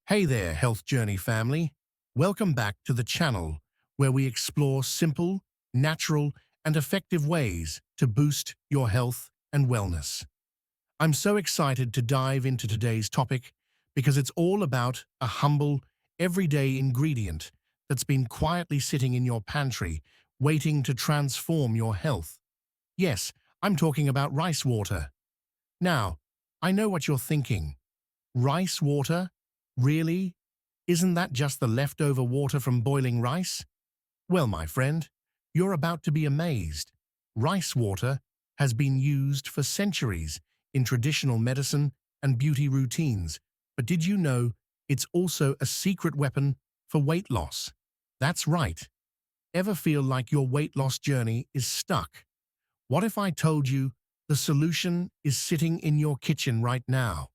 Hey there, Health Journey family. Welcome back to the channel where we explore simple, natural, and effective ways to boost your health and wellness. I'm so excited to dive into today's topic because it's all about a humble, everyday ingredient that's been quietly sitting in your pantry, waiting to transform your health. Yes, I'm talking about rice water. Now, I know what you're thinking. Rice water? Really? Isn't that just the leftover water from boiling rice? Well, my friend, you're about to be amazed. Rice water has been used for centuries in traditional medicine and beauty routines, but did you know it's also a secret weapon for weight loss? That's right. Ever feel like your weight loss journey is stuck? What if I told you the solution is sitting in your kitchen right now?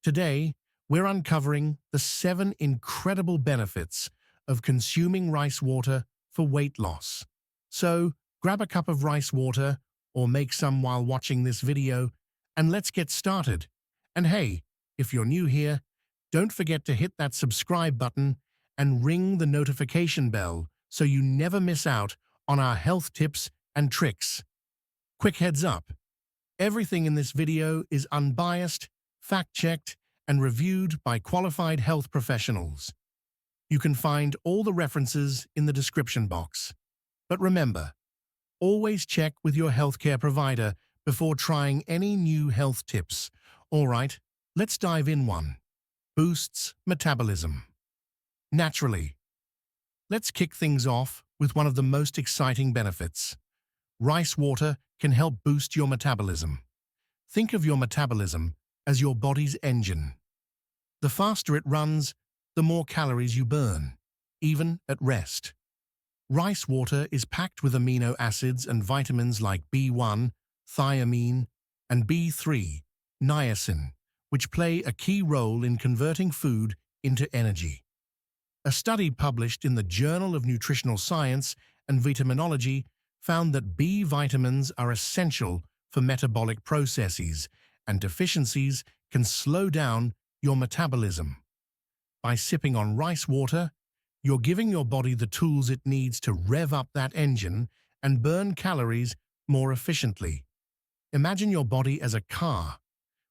Today, we're uncovering the 7 incredible benefits of consuming rice water for weight loss. So, grab a cup of rice water or make some while watching this video, and let's get started. And hey, if you're new here, don't forget to hit that subscribe button and ring the notification bell so you never miss out on our health tips and tricks. Quick heads up. Everything in this video is unbiased, fact-checked, and reviewed by qualified health professionals. You can find all the references in the description box. But remember, always check with your healthcare provider before trying any new health tips. All right, let's dive in. 1. Boosts metabolism. Naturally. Let's kick things off with one of the most exciting benefits. Rice water can help boost your metabolism. Think of your metabolism as your body's engine. The faster it runs, the more calories you burn, even at rest. Rice water is packed with amino acids and vitamins like B1, thiamine, and B3, niacin, which play a key role in converting food into energy. A study published in the Journal of Nutritional Science and Vitaminology found that B vitamins are essential for metabolic processes, and deficiencies can slow down your metabolism. By sipping on rice water, you're giving your body the tools it needs to rev up that engine and burn calories more efficiently. Imagine your body as a car.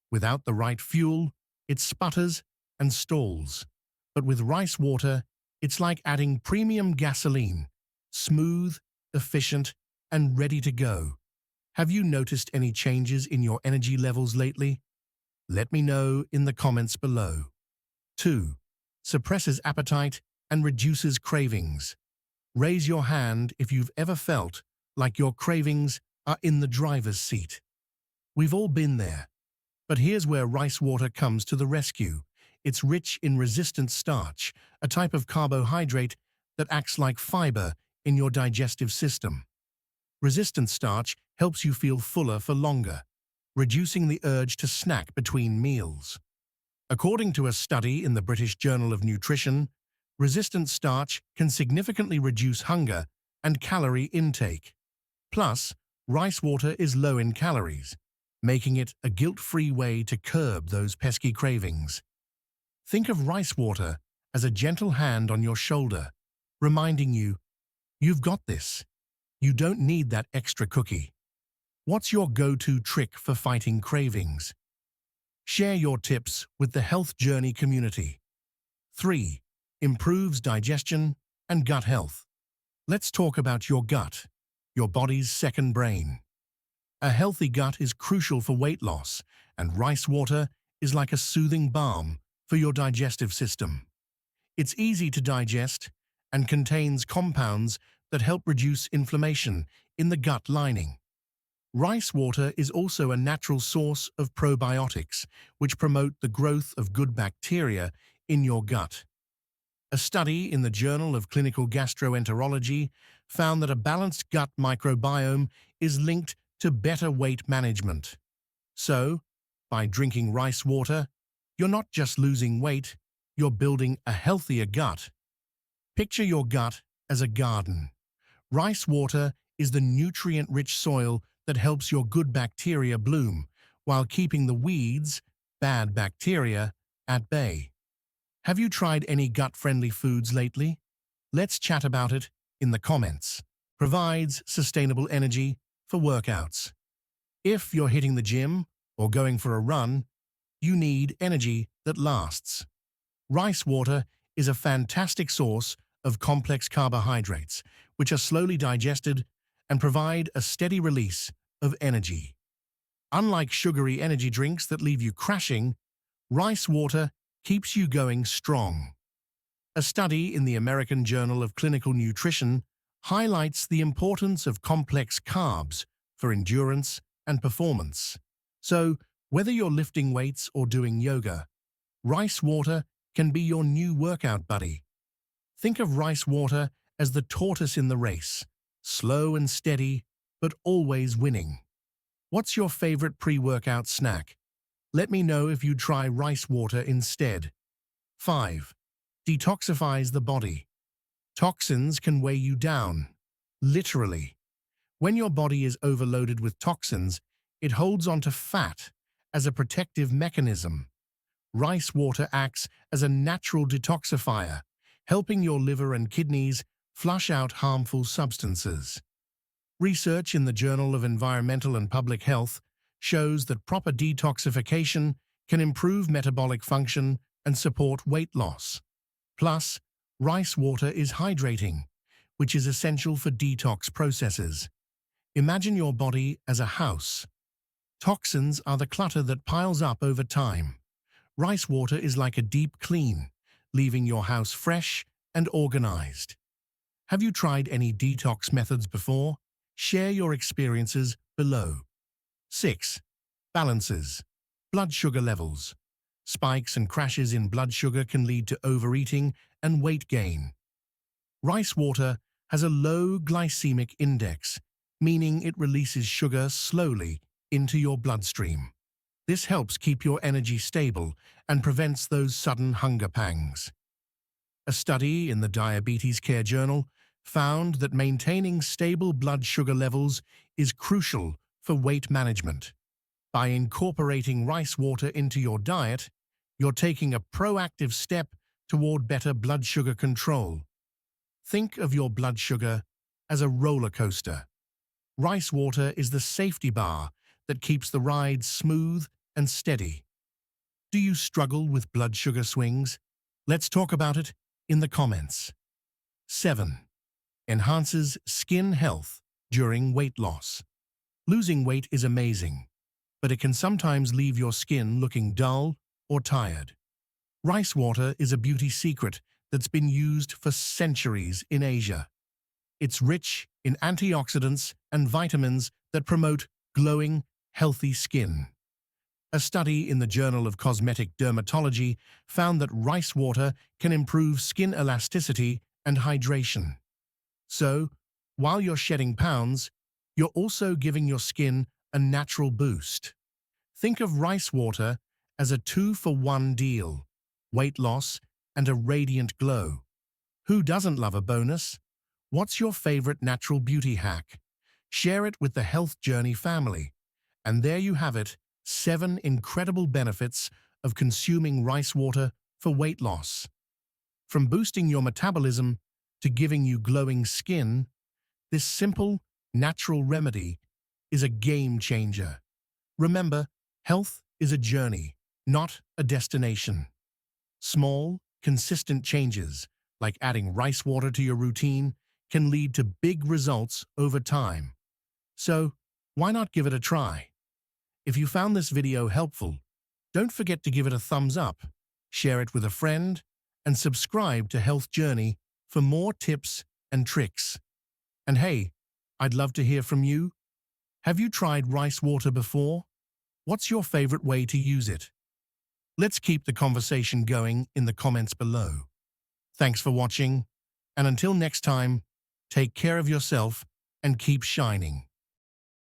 Without the right fuel, it sputters and stalls. But with rice water, it's like adding premium gasoline, smooth, efficient, and ready to go. Have you noticed any changes in your energy levels lately? Let me know in the comments below. 2. Suppresses appetite and reduces cravings. Raise your hand if you've ever felt like your cravings are in the driver's seat. We've all been there. But here's where rice water comes to the rescue. It's rich in resistant starch, a type of carbohydrate that acts like fiber in your digestive system. Resistant starch helps you feel fuller for longer, reducing the urge to snack between meals. According to a study in the British Journal of Nutrition, resistant starch can significantly reduce hunger and calorie intake. Plus, rice water is low in calories, making it a guilt-free way to curb those pesky cravings. Think of rice water as a gentle hand on your shoulder, reminding you, you've got this. You don't need that extra cookie. What's your go-to trick for fighting cravings? Share your tips with the Health Journey community. 3. Improves digestion and gut health. Let's talk about your gut, your body's second brain. A healthy gut is crucial for weight loss, and rice water is like a soothing balm for your digestive system. It's easy to digest and contains compounds that help reduce inflammation in the gut lining. Rice water is also a natural source of probiotics, which promote the growth of good bacteria in your gut. A study in the Journal of Clinical Gastroenterology found that a balanced gut microbiome is linked to better weight management. So, by drinking rice water, you're not just losing weight, you're building a healthier gut. Picture your gut as a garden. Rice water is the nutrient-rich soil that helps your good bacteria bloom while keeping the weeds, bad bacteria, at bay. Have you tried any gut-friendly foods lately? Let's chat about it in the comments. Provides sustainable energy for workouts. If you're hitting the gym or going for a run, you need energy that lasts. Rice water is a fantastic source of complex carbohydrates, which are slowly digested and provide a steady release of energy. Unlike sugary energy drinks that leave you crashing, rice water keeps you going strong. A study in the American Journal of Clinical Nutrition highlights the importance of complex carbs for endurance and performance. So, whether you're lifting weights or doing yoga, rice water can be your new workout buddy. Think of rice water as the tortoise in the race, slow and steady, but always winning. What's your favorite pre-workout snack? Let me know if you try rice water instead. 5. Detoxifies the body. Toxins can weigh you down, literally. When your body is overloaded with toxins, it holds onto fat as a protective mechanism. Rice water acts as a natural detoxifier, helping your liver and kidneys flush out harmful substances. Research in the Journal of Environmental and Public Health shows that proper detoxification can improve metabolic function and support weight loss. Plus, rice water is hydrating, which is essential for detox processes. Imagine your body as a house. Toxins are the clutter that piles up over time. Rice water is like a deep clean, leaving your house fresh and organized. Have you tried any detox methods before? Share your experiences below. 6. Balances. Blood sugar levels. Spikes and crashes in blood sugar can lead to overeating and weight gain. Rice water has a low glycemic index, meaning it releases sugar slowly into your bloodstream. This helps keep your energy stable and prevents those sudden hunger pangs. A study in the Diabetes Care Journal found that maintaining stable blood sugar levels is crucial for weight management. By incorporating rice water into your diet, you're taking a proactive step toward better blood sugar control. Think of your blood sugar as a roller coaster. Rice water is the safety bar that keeps the ride smooth and steady. Do you struggle with blood sugar swings? Let's talk about it in the comments. 7. Enhances skin health during weight loss. Losing weight is amazing, but it can sometimes leave your skin looking dull or tired. Rice water is a beauty secret that's been used for centuries in Asia. It's rich in antioxidants and vitamins that promote glowing, healthy skin. A study in the Journal of Cosmetic Dermatology found that rice water can improve skin elasticity and hydration. So, while you're shedding pounds, you're also giving your skin a natural boost. Think of rice water as a 2-for-1 deal: weight loss and a radiant glow. Who doesn't love a bonus? What's your favorite natural beauty hack? Share it with the Health Journey family. And there you have it, 7 incredible benefits of consuming rice water for weight loss. From boosting your metabolism to giving you glowing skin, this simple, natural remedy is a game changer. Remember, health is a journey, not a destination. Small, consistent changes, like adding rice water to your routine, can lead to big results over time. So, why not give it a try? If you found this video helpful, don't forget to give it a thumbs up, share it with a friend, and subscribe to Health Journey for more tips and tricks. And hey, I'd love to hear from you. Have you tried rice water before? What's your favorite way to use it? Let's keep the conversation going in the comments below. Thanks for watching, and until next time, take care of yourself and keep shining.